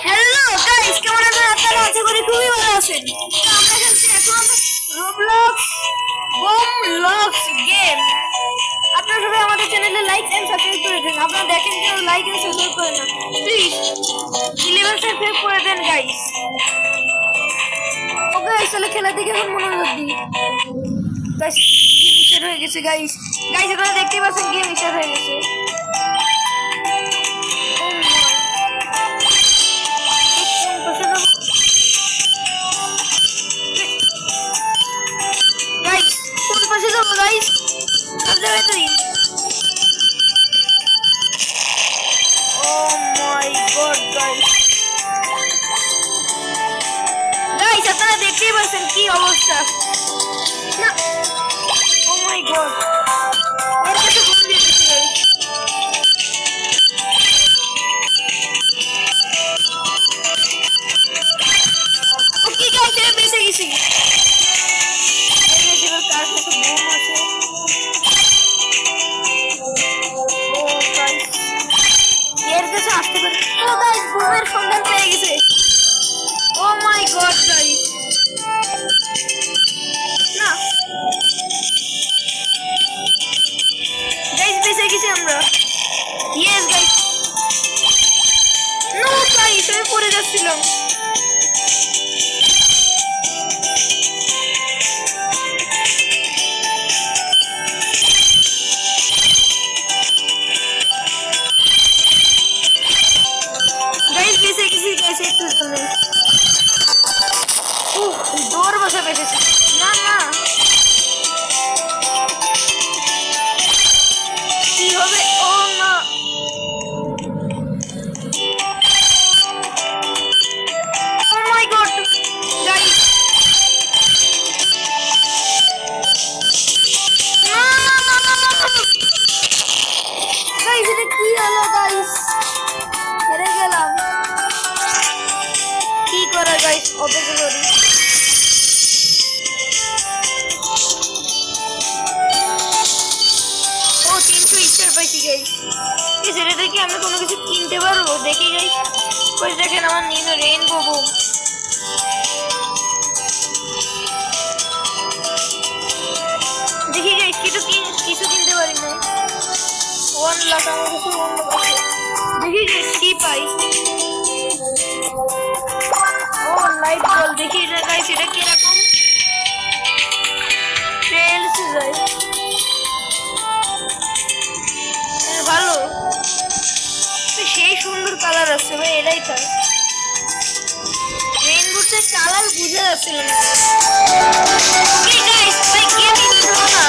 Hello guys, কেমন আছেন আপনারা? আশা করি খুবই ভালো আছেন। আমরা খেলছি এখন রোবলক্স গেম। আপনারা সবাই আমাদের চ্যানেলে লাইক এন্ড সাবস্ক্রাইব করে দেন। আপনারা দেখেন কেউ লাইক এন্ড সাবস্ক্রাইব করে না, প্লিজ 11 সাবস্ক্রাইব করে দেন গাইস। ওকে গাইস, তাহলে খেলা দিকে এখন মনোযোগ দিই গাইস। গেম স্টার্ট হয়ে গেছে গাইস। গাইস আপনারা দেখতেই পাচ্ছেন গেম স্টার্ট হয়ে গেছে। Guys, I'm ready. Oh my god, guys. Guys, আপনারা দেখতেই পাচ্ছেন কি অবস্থা না। Oh my god. ওর কাছে বোম দিয়ে দিয়েছে guys. Okay guys, এটা বেঁচে গেছি। তার কাছে বোম আছে। আসতে পারে। ও গাইস, বোমের সন্ধান পেয়ে গেছে। ও মাই গড গাইস, না গাইস বেঁচে গেছি আমরা। Yes guys. নো গাইস, আমি পড়ে যাচ্ছিলাম। দৌড় বসে পেয়েছে। না না, কি হবে? ও না, ও মাই গড গাইস, গাইস এটা কি হলো গাইস? হেরে গেলাম। কি করা গাইস, অপেক্ষা করি। সেটা কি আমি কোনো কিছু কিনতে পারবো? দেখি গাইস। ওই দেখেন আমার নিনো রেইনবো বুম। দেখি গাইস, কিছু কিনতে পারি না। 1 লাখ আমার কাছে 1 লাখ আছে। দেখি গাইস কি পাই। ও লাইট বল, দেখি এটা গাইস, এটা কিরকম ট্রেলস গাইস। ভালো, সেই সুন্দর কালার আছে ভাই, এটাই থাক। রেইনবোতে কালার বুঝে যাচ্ছিল না। ওকে গাইস, ভাই গেম ইনফো না।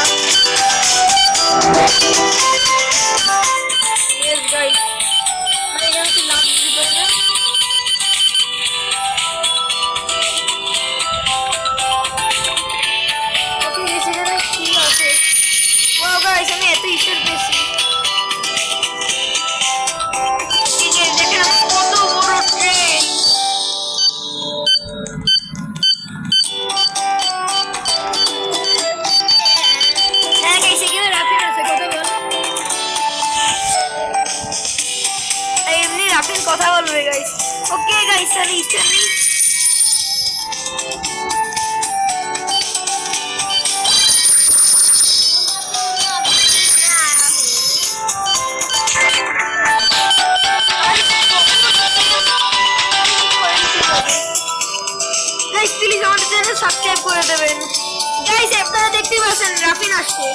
ইয়েস গাইস, ভাই এখানে কি লাভ দিতে পারি না? ওকে গাইস, এখানে কি আছে? ওয়াও গাইস, আমি এত ইস্টার পেয়েছি। কথা বলবে গাইস। ওকে গাইস, তাহলে ইস্টার নেই। গাইস প্লিজ আমাদের চ্যানেল সাবস্ক্রাইব করে দেবেন গাইস। আপনারা দেখতেই পাচ্ছেন রাফিন আসছে।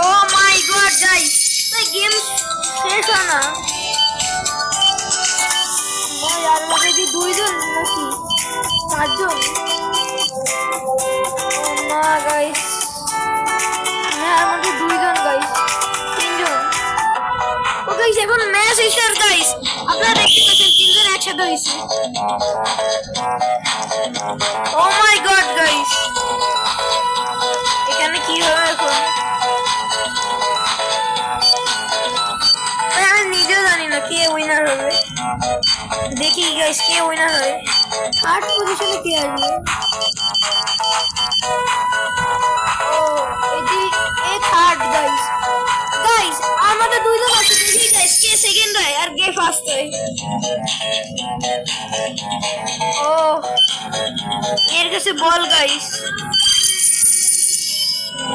ও মাই গড গাইস, ভাই গেম শেষ হয় না। আর মধ্যে কি 2 জন নাকি 4 জন? না গাইস, আর মধ্যে 2 জন গাইস, 3 জন। ও গাইস এখন ম্যাচ স্টার্ট গাইস। আপনারা দেখতে পাচ্ছেন 3 জন একসাথে হইছে। ও মাই গড গাইস, এখানে কি হবে এখন? আমি নিজেও জানি না কে উইনার হবে। দেখি গাইস কে উইনার হয়। 8 পজিশনে কে আসবে? ও এটি এ থার্ড গাইস। গাইস আমাদের 2 জন আছে। দেখি গাইস কে সেকেন্ড রাস্তায়। ও এর কাছে বল গাইস,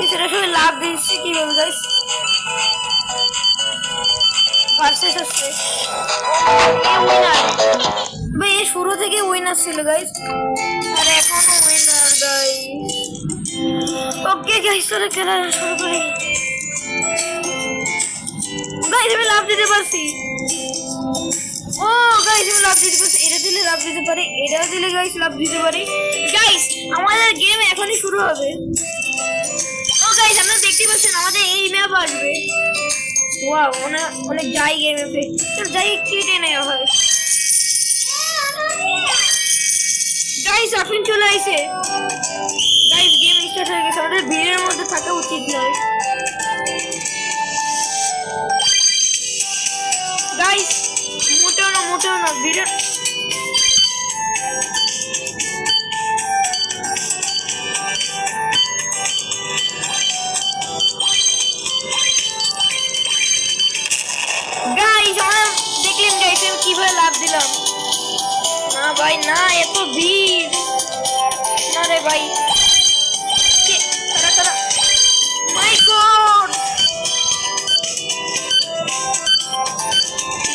সেটা সবাই লাভ দিচ্ছে কিভাবে গাইস? ভার্সেস আসছে, উইনার ভাই, এ শুরু থেকে উইনার ছিল গাইস, আর এখনো উইনার গাইস। ওকে গাইস, চলো খেলা শুরু করি গাইস। আমি লাভ দিতে পারছি, ও গাইস আমি লাভ দিতে পারছি, এটা দিলে লাভ দিতে পারি, এটাও দিলে গাইস লাভ দিতে পারি গাইস। আমাদের গেম এখনই শুরু হবে। ও গাইস আপনারা দেখতে পাচ্ছেন আমাদের এই ম্যাপ আসবে। ওয়াও, অনেক যাই গেম এপে, চল যাই কেটে নেওয়া হয় গাইস। আপনি চলে আইছে গাইস, গেম স্টার্ট হয়ে গেছে। আমাদের ভিড়ের মধ্যে থাকা উচিত নয় গাইস, মোটেও না ভিড়ের। গাইস আমরা দেখলেন গাইস আমি কিভাবে লাভ দিলাম। না ভাই না, এত ভিড় না রে ভাই। তারা মাই গড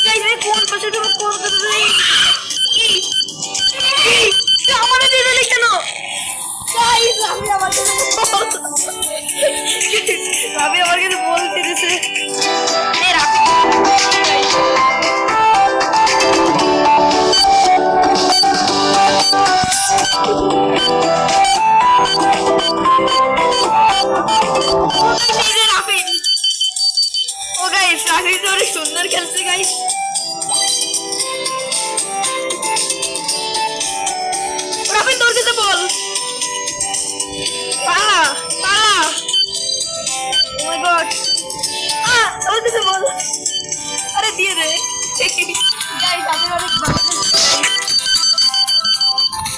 গাইস, আমি কোন পাশে ঢুকে কোন পাশে কি আমারে দিয়ে দিলি কেন গাইস? আমি আমার কাছে বলতে দিছে আরে রাফি ও গাইস, রাফি তো অনেক সুন্দর খেলছে গাইস। রাফি তোর কাছে বল, পালা পালা। ও মাই গড, তোর কাছে বল, আরে দিয়ে দে গাইস। আমি অনেক ভালো খেলছি।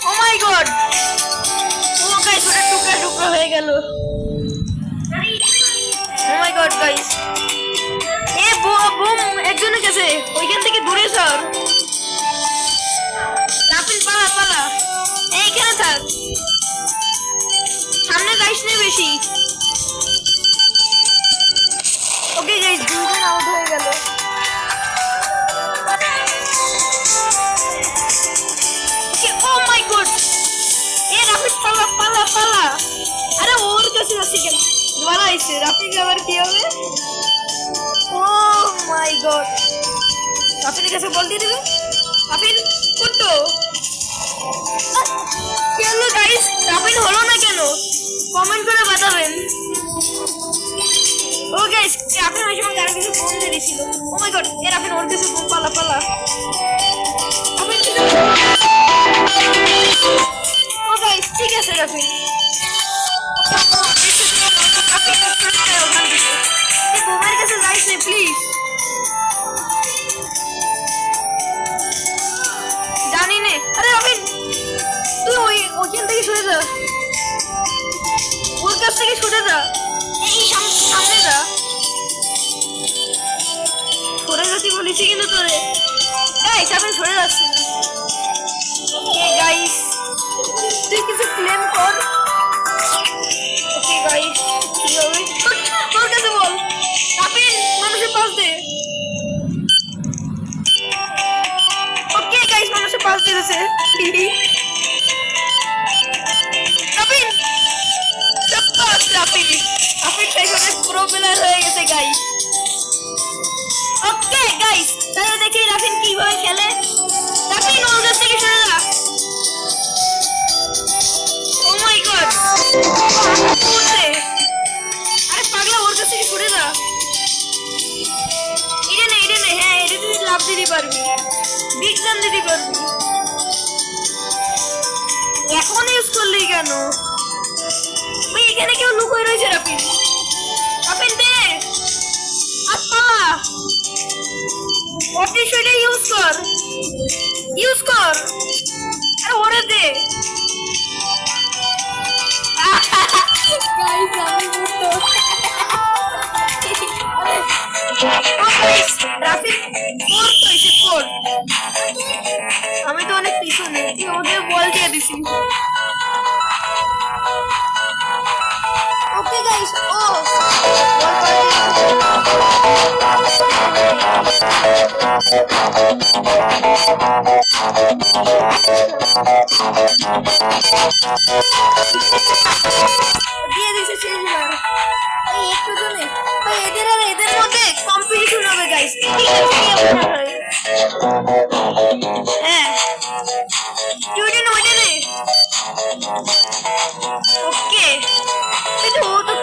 ও মাই গড, ও গাইস ওটা টুকরা টুকরা হয়ে গেল। ও মাই গড গাইস, এ বুম একজনের কাছে, ওইখান থেকে দূরে সর। রাফিল পালা পালা, এইখানে থাক, সামনে যাইস না বেশি। ওকে গাইস, দুজন আউট হয়ে গেল। ওকে, ও মাই গড, এ রাফিল পালা পালা পালা। আরে ওর কাছে যাচ্ছি কেন? ভালো আইছে, রাফিল আবার কি হবে? ও মাই গড, রাফিলের কাছে বল দিয়ে দেবে। রাফিল কুট্টো কি হলো গাইস? রাফিল হলো না কেন? কমেন্ট করে বাতাবেন। ও গাইস, রাফিল ওই সময় কারো কিছু ফোন দিয়ে দিছিল। ও মাই গড, এ রাফিল ওর কাছে ফোন পালা পালা। ও গাইস ঠিক আছে রাফিল, বোমের কাছে যাইস না প্লিজ। জানি নে, আরে রাফিল তুই ওইখান থেকে সরে যা, ওর কাছ থেকে সরে যা, এই সামনে যা। সরে যাচ্ছি বলেছি কিন্তু তোরে গাইস, আমি সরে যাচ্ছি না। ওকে গাইস, তুই কিছু ক্লেম কর। ওকে গাইস, কি হবে? তোর কাছে বল রাফিল, মানুষের পাশ দে। ওকে গাইস, মানুষের পাশ দিয়েছে রাফিল। রাফিল এখানে প্রো প্লেয়ার হয়ে গেছে গাইস। ওকে গাইস, তাহলে দেখি রাফিল কিভাবে খেলে। রাফিল ওর কাছ থেকে সরে যা। ও মাই গড, আরে পাগলা ওর কাছ থেকে সরে যা। এটা নে, হ্যাঁ এটা তুই লাভ দিতে পারবি, বিগ জান দিতে পারবি। এখন ইউজ করলি কেন ভাই? এখানে কেউ লুকিয়ে রয়েছে। রাফিল রাফিল দে আপা, ওটি সেটা ইউজ কর। আরে ওরে দে গাইস, আমি বুঝতো রাফিল ফোর্থ হয়েছে, ফোর্থ। দিয়ে দিছে শেষবার। ভাই একটু জনে ভাই এদের আর এদের মধ্যে কম্পিটিশন হবে গাইস। হ্যাঁ জুডিন ওইটা রে। ওকে কিন্তু ও তো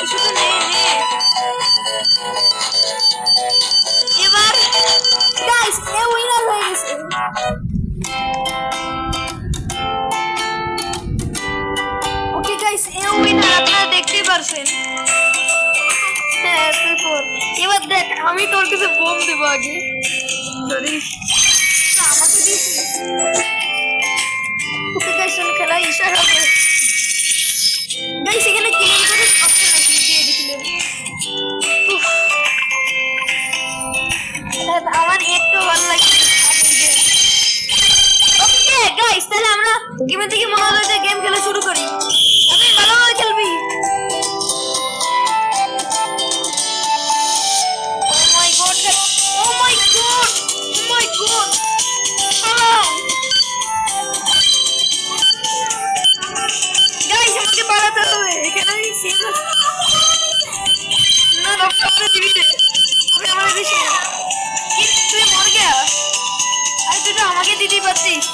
কিছু তো নেই রে। এবার গাইস এ উইনার হয়ে গেছে। ওকে গাইস এ উইনার আপনারা দেখতেই পারছেন। হ্যাঁ তারপর এবার দেখ আমি তোর কাছে বোম দেবো আগে। সরি আমাকে দিয়েছি। ওকে গাইস আমি খেলা ইশার হবে। গাইস এখানে কিলের করে অপশন আছে দিয়ে দিলাম। আমার একটু ভালো লাগছে। ওকে গাইস তাহলে আমরা গেমের থেকে মনে হলো যে গেম খেলা শুরু করি। আমি ভালোভাবে খেলবি। ও মাই গড ও মাই গড ও মাই গড গাইস আমাকে পালাতে হবে। এখানে আমি সেভ না ডক্টর দিবি রে। আমি আমার বেশি তুই মর গেয়া। আরে তুই তো আমাকে দিতেই পারতিস।